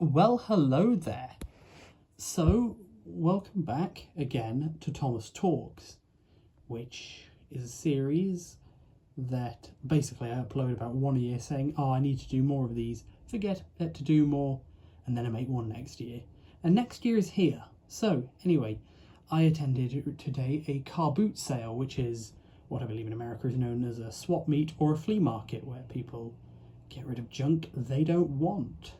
Well, hello there. So, welcome back again to Thomas Talks, which is a series that basically I upload about one a year saying, I need to do more of these, forget to do more, and then I make one next year. And next year is here. So, anyway, I attended today a car boot sale, which is what I believe in America is known as a swap meet or a flea market, where people get rid of junk they don't want.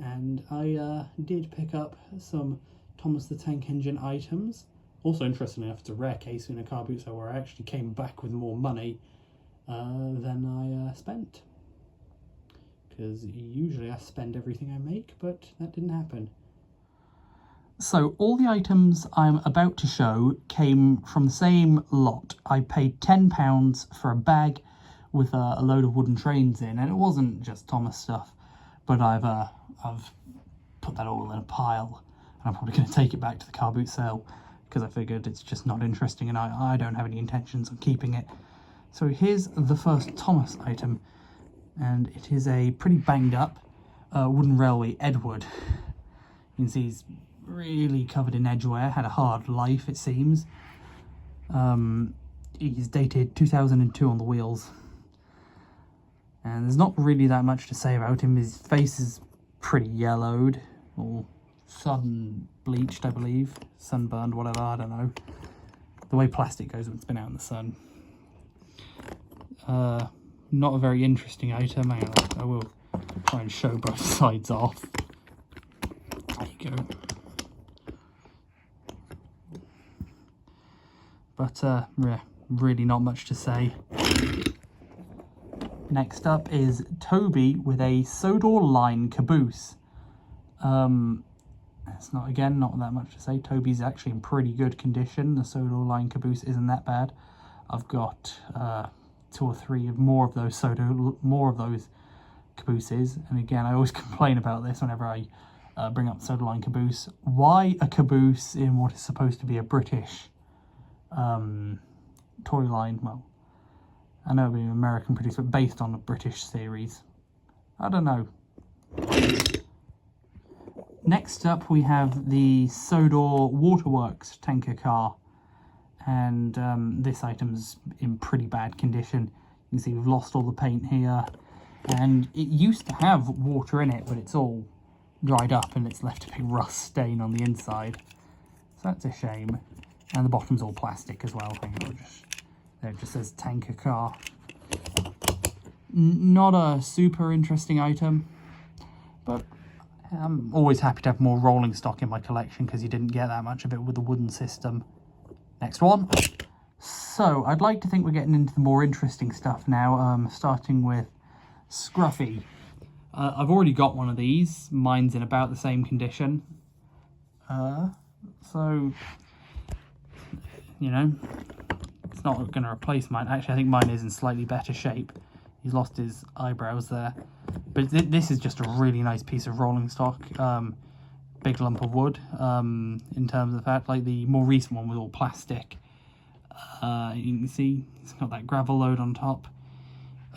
And I did pick up some Thomas the Tank Engine items. Also, interestingly enough, it's a rare case in a car boot sale where I actually came back with more money than I spent. Because usually I spend everything I make, but that didn't happen. So all the items I'm about to show came from the same lot. I paid £10 for a bag with a load of wooden trains in, and it wasn't just Thomas stuff, but I've put that all in a pile, and I'm probably going to take it back to the car boot sale because I figured it's just not interesting and I don't have any intentions of keeping it. So here's the first Thomas item, and it is a pretty banged up wooden railway Edward. You can see he's really covered in edge wear, had a hard life it seems. He's dated 2002 on the wheels. And there's not really that much to say about him. His face is pretty yellowed, or sun bleached, I believe. Sunburned, whatever, I don't know. The way plastic goes when it's been out in the sun. Not a very interesting item. Hang on, I will try and show both sides off. There you go. But, yeah, really not much to say. Next up is Toby with a Sodor line caboose. It's not that much to say. Toby's actually in pretty good condition. The Sodor line caboose isn't that bad. I've got 2 or 3 more of those cabooses. And again, I always complain about this whenever I bring up Sodor line caboose. Why a caboose in what is supposed to be a British toy line? Well, I know it'll be an American produced, but based on a British series. I don't know. Next up, we have the Sodor Waterworks tanker car. And this item's in pretty bad condition. You can see we've lost all the paint here. And it used to have water in it, but it's all dried up and it's left a big rust stain on the inside. So that's a shame. And the bottom's all plastic as well. There it just says tanker car. Not a super interesting item, but I'm always happy to have more rolling stock in my collection because you didn't get that much of it with the wooden system. Next one. So I'd like to think we're getting into the more interesting stuff now, starting with Scruffy. I've already got one of these. Mine's in about the same condition. So, you know, it's not going to replace mine. Actually, I think mine is in slightly better shape. He's lost his eyebrows there. But this is just a really nice piece of rolling stock. Big lump of wood, in terms of that. Like the more recent one was all plastic. You can see it's got that gravel load on top.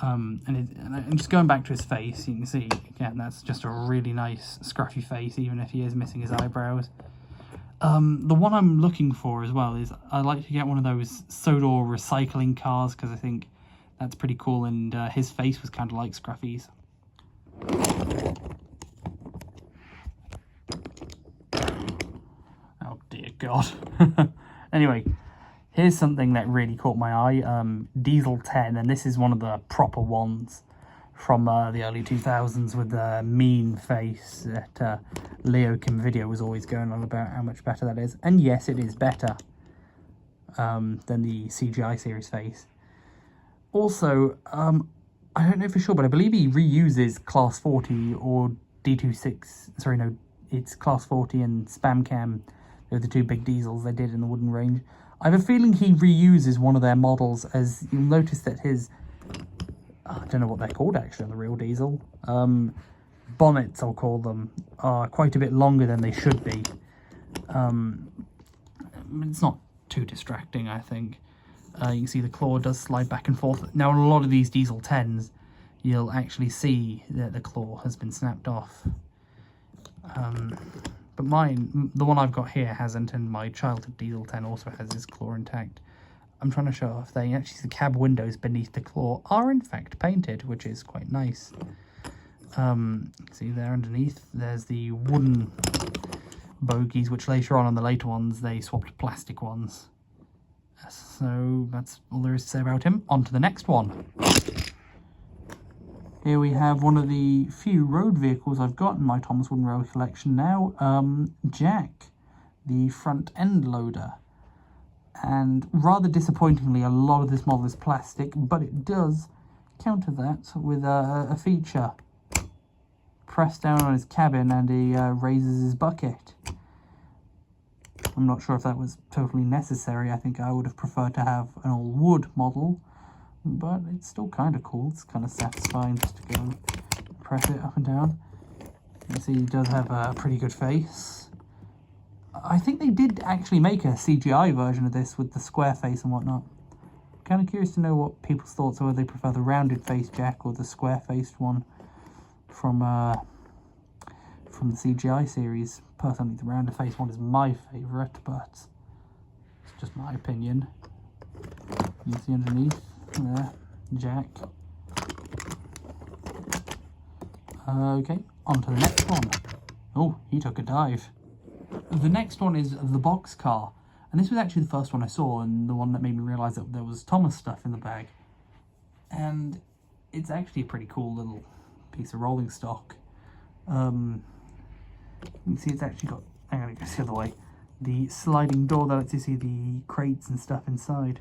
And just going back to his face, you can see, again, that's just a really nice scruffy face, even if he is missing his eyebrows. The one I'm looking for as well is I'd like to get one of those Sodor recycling cars because I think that's pretty cool, and his face was kind of like Scruffy's. Oh dear God. Anyway, here's something that really caught my eye. Diesel 10, and this is one of the proper ones from the early 2000s with the mean face that Leo Kim Video was always going on about how much better that is. And yes, it is better than the CGI series face. Also, I don't know for sure, but I believe he reuses Class 40 or D26. Sorry, no, it's Class 40 and Spam Cam. They're the 2 big diesels they did in the wooden range. I have a feeling he reuses one of their models, as you'll notice that his... I don't know what they're called actually on the real diesel. Bonnets, I'll call them, are quite a bit longer than they should be. It's not too distracting, I think. You can see the claw does slide back and forth. Now, on a lot of these Diesel 10s, you'll actually see that the claw has been snapped off. But mine, the one I've got here hasn't, and my childhood Diesel 10 also has his claw intact. I'm trying to show off there. Actually, the cab windows beneath the claw are in fact painted, which is quite nice. See there underneath, there's the wooden bogies, which later on the later ones, they swapped to plastic ones. So that's all there is to say about him. On to the next one. Here we have one of the few road vehicles I've got in my Thomas Wooden Railway collection now, Jack, the front end loader. And rather disappointingly, a lot of this model is plastic, but it does counter that with a feature. Press down on his cabin and he raises his bucket. I'm not sure if that was totally necessary. I think I would have preferred to have an all wood model, but it's still kind of cool. It's kind of satisfying just to go and press it up and down. You can see he does have a pretty good face. I think they did actually make a CGI version of this with the square face and whatnot. Kind of curious to know what people's thoughts are, whether they prefer the rounded face Jack or the square faced one from the CGI series. Personally, the rounded face one is my favourite, but it's just my opinion. You can see underneath there, Jack. Okay, on to the next one. Oh, he took a dive. The next one is the box car, and this was actually the first one I saw and the one that made me realise that there was Thomas stuff in the bag. And it's actually a pretty cool little piece of rolling stock. You can see it's actually got, I'm going to go the other way, the sliding door that lets you see the crates and stuff inside.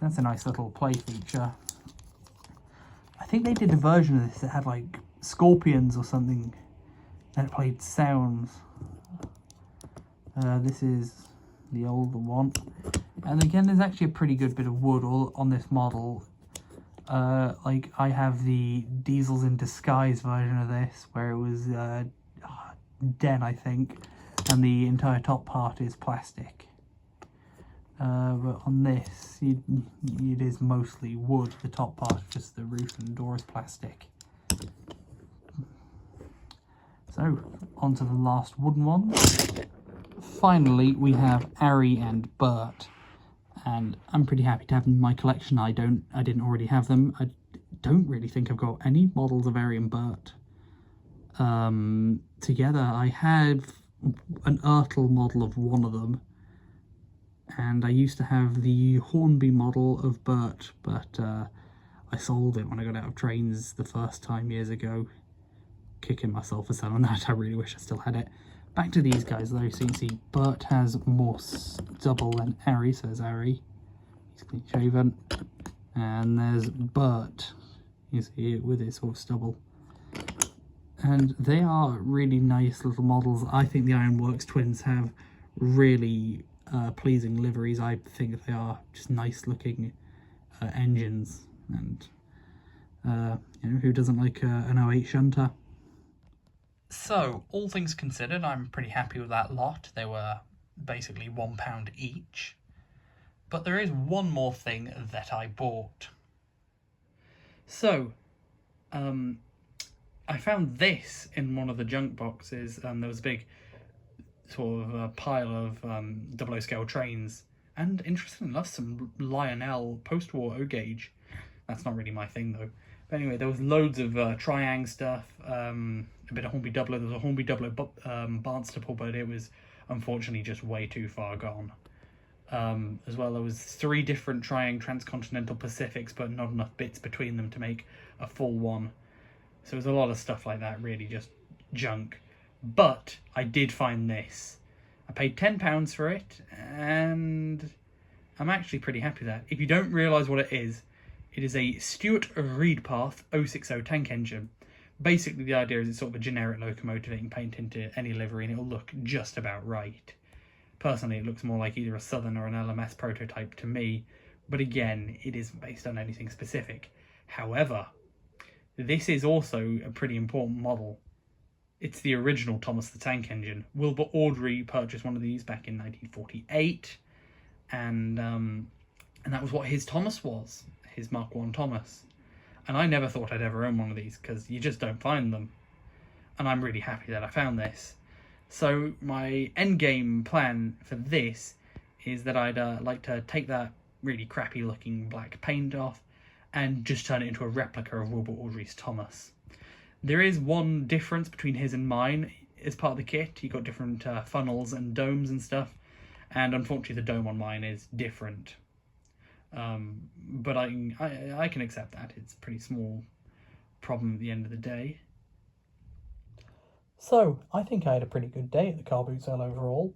That's a nice little play feature. I think they did a version of this that had like scorpions or something, and it played sounds. This is the older one, and again there's actually a pretty good bit of wood all on this model. Like I have the Diesels in Disguise version of this, where it was Den, I think, and the entire top part is plastic. But on this, it is mostly wood. The top part, just the roof and door is plastic. So, on to the last wooden one. Finally, we have Ari and Bert, and I'm pretty happy to have them in my collection. I didn't already have them. I don't really think I've got any models of Ari and Bert together. I have an Ertl model of one of them, and I used to have the Hornby model of Bert, but I sold it when I got out of trains the first time years ago. Kicking myself for selling that. I really wish I still had it. Back to these guys though, so you can see Bert has more stubble than Ari, so there's Ari. He's clean shaven. And there's Bert. You see it with his sort of stubble. And they are really nice little models. I think the Ironworks twins have really pleasing liveries. I think they are just nice looking engines. And you know, who doesn't like an 08 shunter? So, all things considered, I'm pretty happy with that lot. They were basically £1 each. But there is one more thing that I bought. So, I found this in one of the junk boxes. There was a big sort of pile of 00 scale trains. And interestingly enough, some Lionel post-war O-gauge. That's not really my thing though. But anyway, there was loads of Triang stuff, a bit of Hornby Doubler. There was a Hornby Doubler Barnstaple, but it was unfortunately just way too far gone. As well, there was 3 different Triang Transcontinental Pacifics, but not enough bits between them to make a full one. So there's a lot of stuff like that, really just junk. But I did find this. I paid £10 for it, and I'm actually pretty happy with that. If you don't realise what it is a Steuart Reed Path 060 tank engine. Basically, the idea is it's sort of a generic locomotive that you can paint into any livery and it'll look just about right. Personally, it looks more like either a Southern or an LMS prototype to me, but again, it isn't based on anything specific. However, this is also a pretty important model. It's the original Thomas the Tank Engine. Wilbur Awdry purchased one of these back in 1948, and that was what his Thomas was. His Mark I Thomas. And I never thought I'd ever own one of these because you just don't find them. and I'm really happy that I found this. So my end game plan for this is that I'd like to take that really crappy looking black paint off and just turn it into a replica of Robert Audrey's Thomas. There is one difference between his and mine. As part of the kit, you got different funnels and domes and stuff, and unfortunately the dome on mine is different. But I can accept that. It's a pretty small problem at the end of the day. So, I think I had a pretty good day at the car boot sale overall.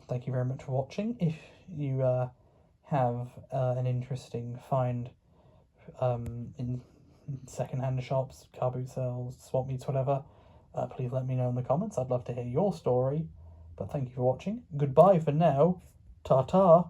Thank you very much for watching. If you have an interesting find in second-hand shops, car boot sales, swap meets, whatever, please let me know in the comments. I'd love to hear your story. But thank you for watching. Goodbye for now. Ta-ta.